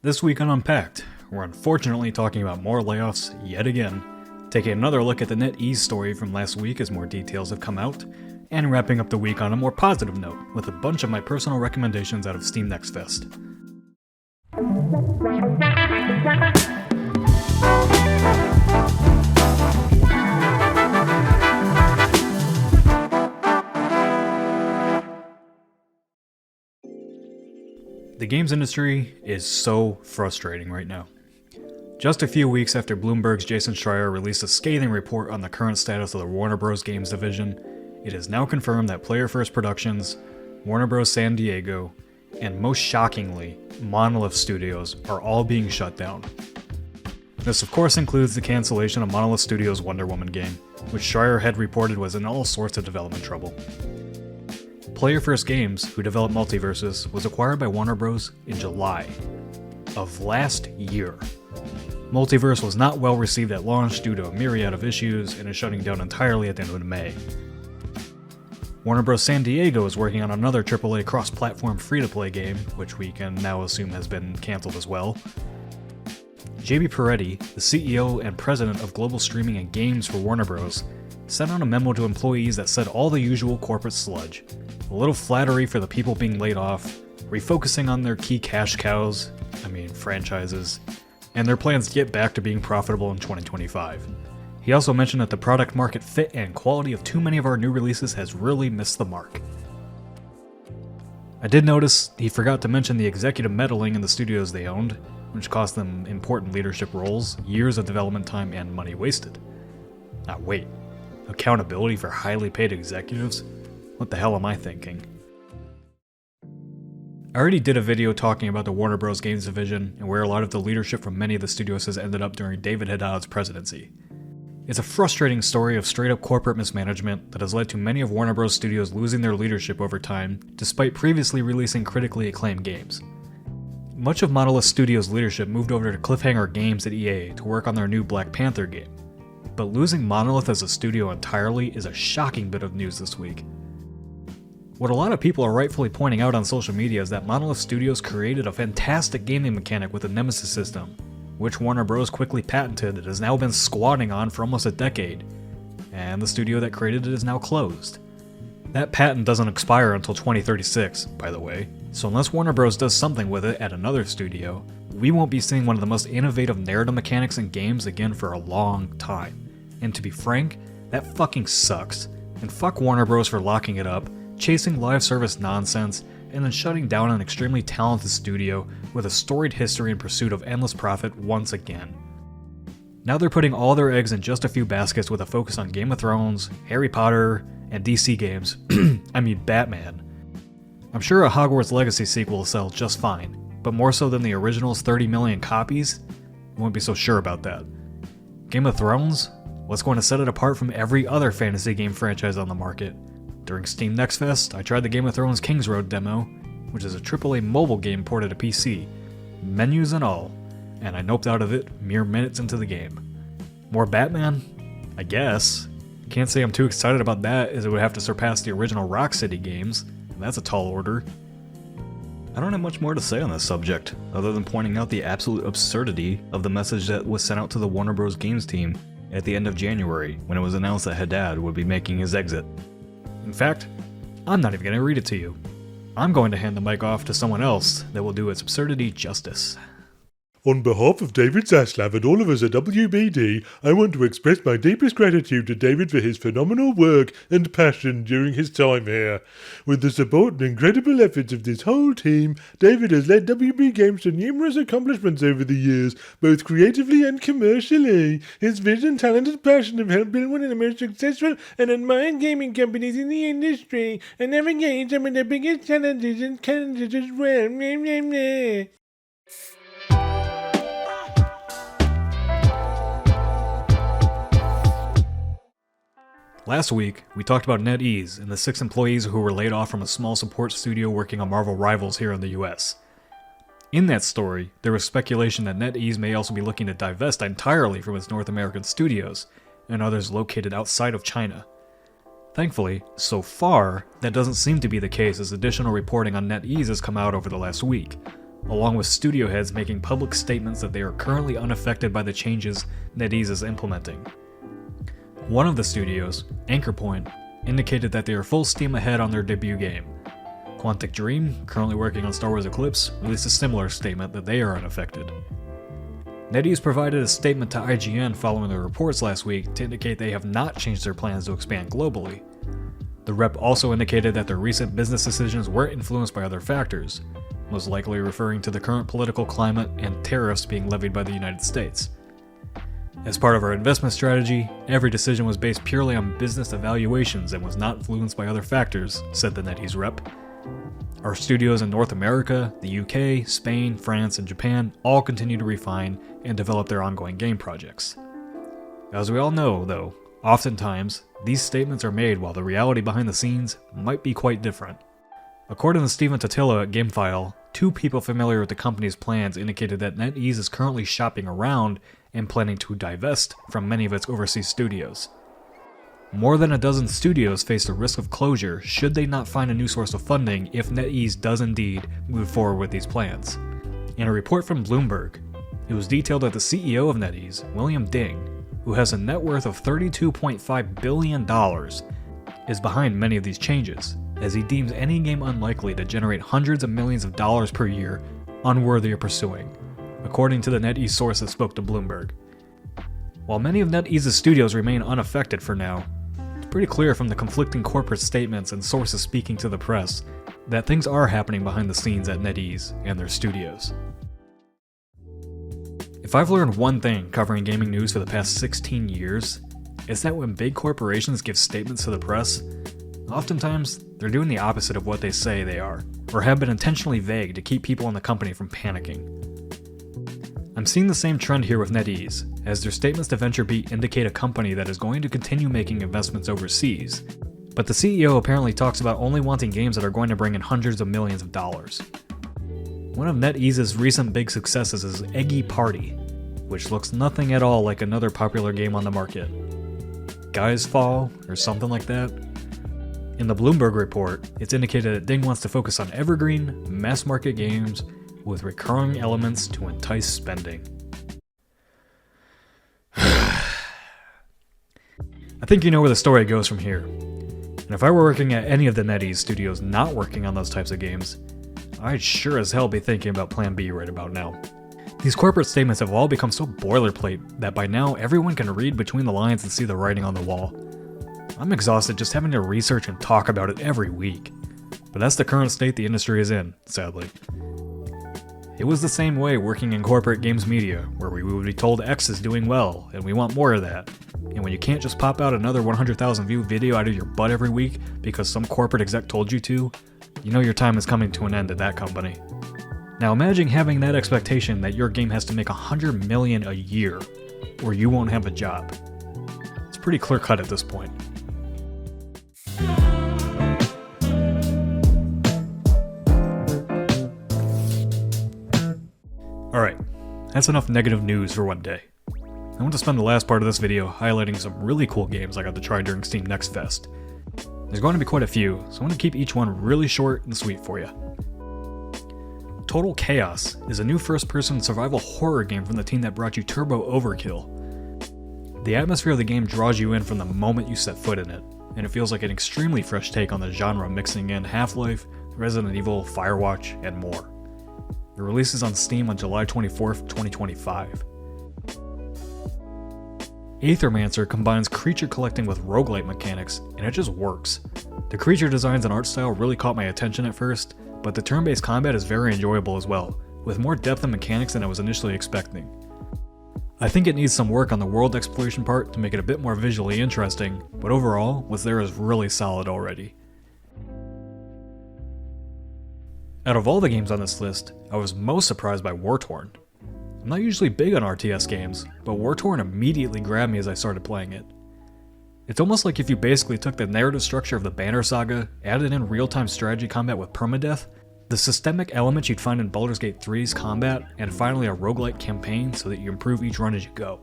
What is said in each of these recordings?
This week on Unpacked, we're unfortunately talking about more layoffs yet again, taking another look at the NetEase story from last week as more details have come out, and wrapping up the week on a more positive note with a bunch of my personal recommendations out of Steam Next Fest. The games industry is so frustrating right now. Just a few weeks after Bloomberg's Jason Schreier released a scathing report on the current status of the Warner Bros. Games division, it is now confirmed that Player First Productions, Warner Bros. San Diego, and most shockingly, Monolith Studios are all being shut down. This of course includes the cancellation of Monolith Studios' Wonder Woman game, which Schreier had reported was in all sorts of development trouble. Player First Games, who developed Multiverses, was acquired by Warner Bros. In July of last year. Multiverse was not well received at launch due to a myriad of issues and is shutting down entirely at the end of May. Warner Bros. San Diego is working on another AAA cross-platform free-to-play game, which we can now assume has been cancelled as well. JB Peretti, the CEO and president of Global Streaming and Games for Warner Bros., sent out a memo to employees that said all the usual corporate sludge. A little flattery for the people being laid off, refocusing on their key cash cows, franchises, and their plans to get back to being profitable in 2025. He also mentioned that the product market fit and quality of too many of our new releases has really missed the mark. I did notice he forgot to mention the executive meddling in the studios they owned, which cost them important leadership roles, years of development time, and money wasted. Now wait, accountability for highly paid executives? What the hell am I thinking? I already did a video talking about the Warner Bros. Games division and where a lot of the leadership from many of the studios has ended up during David Haddad's presidency. It's a frustrating story of straight-up corporate mismanagement that has led to many of Warner Bros. Studios losing their leadership over time, despite previously releasing critically acclaimed games. Much of Monolith Studios' leadership moved over to Cliffhanger Games at EA to work on their new Black Panther game. But losing Monolith as a studio entirely is a shocking bit of news this week. What a lot of people are rightfully pointing out on social media is that Monolith Studios created a fantastic gaming mechanic with the Nemesis system, which Warner Bros. Quickly patented and has now been squatting on for almost a decade, and the studio that created it is now closed. That patent doesn't expire until 2036, by the way, so unless Warner Bros. Does something with it at another studio, we won't be seeing one of the most innovative narrative mechanics in games again for a long time. And to be frank, that fucking sucks, and fuck Warner Bros. For locking it up, chasing live service nonsense, and then shutting down an extremely talented studio with a storied history in pursuit of endless profit once again. Now they're putting all their eggs in just a few baskets with a focus on Game of Thrones, Harry Potter, and DC games. Batman. I'm sure a Hogwarts Legacy sequel will sell just fine, but more so than the original's 30 million copies? I won't be so sure about that. Game of Thrones? What's going to set it apart from every other fantasy game franchise on the market? During Steam Next Fest, I tried the Game of Thrones King's Road demo, which is a AAA mobile game ported to PC, menus and all, and I noped out of it mere minutes into the game. More Batman? I guess. Can't say I'm too excited about that, as it would have to surpass the original Rocksteady games, and that's a tall order. I don't have much more to say on this subject, other than pointing out the absolute absurdity of the message that was sent out to the Warner Bros. Games team at the end of January, when it was announced that Haddad would be making his exit. In fact, I'm not even going to read it to you. I'm going to hand the mic off to someone else that will do its absurdity justice. On behalf of David Zaslav and all of us at WBD, I want to express my deepest gratitude to David for his phenomenal work and passion during his time here. With the support and incredible efforts of this whole team, David has led WB Games to numerous accomplishments over the years, both creatively and commercially. His vision, talent, and passion have helped build one of the most successful and admired gaming companies in the industry, and navigate some of the biggest challenges and challenges as well. Last week, we talked about NetEase and the 6 employees who were laid off from a small support studio working on Marvel Rivals here in the US. In that story, there was speculation that NetEase may also be looking to divest entirely from its North American studios, and others located outside of China. Thankfully, so far, that doesn't seem to be the case as additional reporting on NetEase has come out over the last week. along with studio heads making public statements that they are currently unaffected by the changes NetEase is implementing. One of the studios, Anchor Point, indicated that they are full steam ahead on their debut game. Quantic Dream, currently working on Star Wars Eclipse, released a similar statement that they are unaffected. NetEase provided a statement to IGN following the reports last week to indicate they have not changed their plans to expand globally. The rep also indicated that their recent business decisions were influenced by other factors, most likely referring to the current political climate and tariffs being levied by the United States. As part of our investment strategy, every decision was based purely on business evaluations and was not influenced by other factors, said the NetEase rep. Our studios in North America, the UK, Spain, France, and Japan all continue to refine and develop their ongoing game projects. As we all know, though, oftentimes, these statements are made while the reality behind the scenes might be quite different. According to Stephen Totilo at GameFile, 2 people familiar with the company's plans indicated that NetEase is currently shopping around and planning to divest from many of its overseas studios. More than a dozen studios face the risk of closure should they not find a new source of funding if NetEase does indeed move forward with these plans. In a report from Bloomberg, it was detailed that the CEO of NetEase, William Ding, who has a net worth of $32.5 billion, is behind many of these changes, as he deems any game unlikely to generate hundreds of millions of dollars per year unworthy of pursuing, according to the NetEase source that spoke to Bloomberg. While many of NetEase's studios remain unaffected for now, it's pretty clear from the conflicting corporate statements and sources speaking to the press that things are happening behind the scenes at NetEase and their studios. If I've learned one thing covering gaming news for the past 16 years, it's that when big corporations give statements to the press, oftentimes they're doing the opposite of what they say they are, or have been intentionally vague to keep people in the company from panicking. I'm seeing the same trend here with NetEase, as their statements to VentureBeat indicate a company that is going to continue making investments overseas, but the CEO apparently talks about only wanting games that are going to bring in hundreds of millions of dollars. One of NetEase's recent big successes is Eggy Party, which looks nothing at all like another popular game on the market. Guys Fall, or something like that. In the Bloomberg report, it's indicated that Ding wants to focus on evergreen, mass-market games with recurring elements to entice spending. I think you know where the story goes from here. And if I were working at any of the NetEase studios not working on those types of games, I'd sure as hell be thinking about Plan B right about now. These corporate statements have all become so boilerplate that by now everyone can read between the lines and see the writing on the wall. I'm exhausted just having to research and talk about it every week. But that's the current state the industry is in, sadly. It was the same way working in corporate games media, where we would be told X is doing well, and we want more of that. And when you can't just pop out another 100,000 view video out of your butt every week because some corporate exec told you to, you know your time is coming to an end at that company. Now imagine having that expectation that your game has to make $100 million a year, or you won't have a job. It's pretty clear cut at this point. Alright, that's enough negative news for one day. I want to spend the last part of this video highlighting some really cool games I got to try during Steam Next Fest. There's going to be quite a few, so I want to keep each one really short and sweet for you. Total Chaos is a new first-person survival horror game from the team that brought you Turbo Overkill. The atmosphere of the game draws you in from the moment you set foot in it, and it feels like an extremely fresh take on the genre, mixing in Half-Life, Resident Evil, Firewatch, and more. It releases on Steam on July 24th, 2025. Aethermancer combines creature collecting with roguelite mechanics, and it just works. The creature designs and art style really caught my attention at first, but the turn-based combat is very enjoyable as well, with more depth and mechanics than I was initially expecting. I think it needs some work on the world exploration part to make it a bit more visually interesting, but overall, what's there is really solid already. Out of all the games on this list, I was most surprised by War-Torn. I'm not usually big on RTS games, but War-Torn immediately grabbed me as I started playing it. It's almost like if you basically took the narrative structure of the Banner Saga, added in real-time strategy combat with permadeath, the systemic elements you'd find in Baldur's Gate 3's combat, and finally a roguelike campaign so that you improve each run as you go.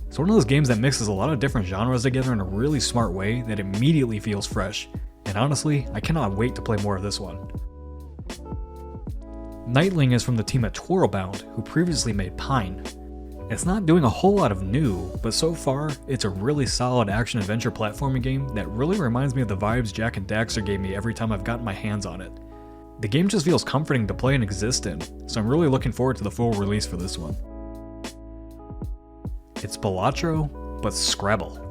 It's one of those games that mixes a lot of different genres together in a really smart way that immediately feels fresh, and honestly, I cannot wait to play more of this one. Nightling is from the team at Twirlbound, who previously made Pine. It's not doing a whole lot of new, but so far, it's a really solid action-adventure platforming game that really reminds me of the vibes Jak and Daxter gave me every time I've gotten my hands on it. The game just feels comforting to play and exist in, so I'm really looking forward to the full release for this one. It's Balatro, but Scrabble.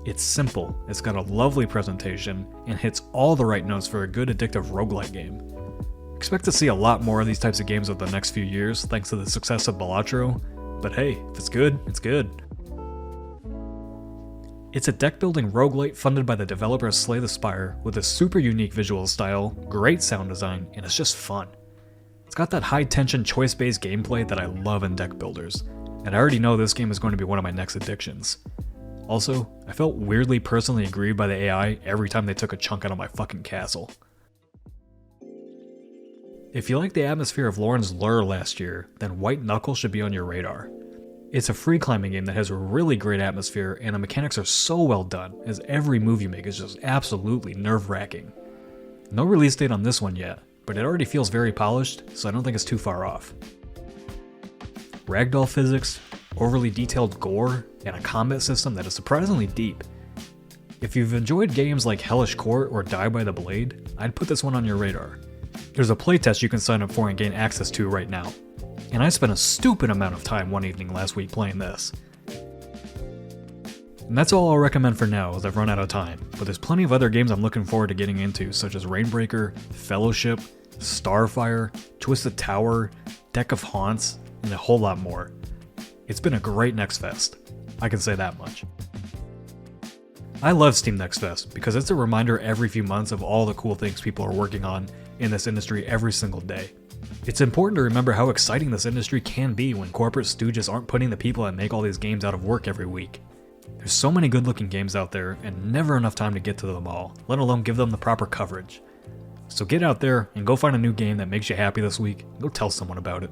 It's simple, it's got a lovely presentation, and hits all the right notes for a good addictive roguelike game. Expect to see a lot more of these types of games over the next few years thanks to the success of Balatro, but hey, if it's good, it's good. It's a deck-building roguelite funded by the developer of Slay the Spire with a super unique visual style, great sound design, and it's just fun. It's got that high-tension, choice-based gameplay that I love in deck builders, and I already know this game is going to be one of my next addictions. Also, I felt weirdly personally aggrieved by the AI every time they took a chunk out of my fucking castle. If you like the atmosphere of Lauren's Lure last year, then White Knuckle should be on your radar. It's a free climbing game that has a really great atmosphere, and the mechanics are so well done, as every move you make is just absolutely nerve-wracking. No release date on this one yet, but it already feels very polished, so I don't think it's too far off. Ragdoll physics, overly detailed gore, and a combat system that is surprisingly deep. If you've enjoyed games like Hellish Court or Die by the Blade, I'd put this one on your radar. There's a playtest you can sign up for and gain access to right now. And I spent a stupid amount of time one evening last week playing this. And that's all I'll recommend for now, as I've run out of time, but there's plenty of other games I'm looking forward to getting into, such as Rainbreaker, Fellowship, Starfire, Twisted Tower, Deck of Haunts, and a whole lot more. It's been a great Next Fest, I can say that much. I love Steam Next Fest because it's a reminder every few months of all the cool things people are working on in this industry every single day. It's important to remember how exciting this industry can be when corporate stooges aren't putting the people that make all these games out of work every week. There's so many good looking games out there and never enough time to get to them all, let alone give them the proper coverage. So get out there and go find a new game that makes you happy this week, and go tell someone about it.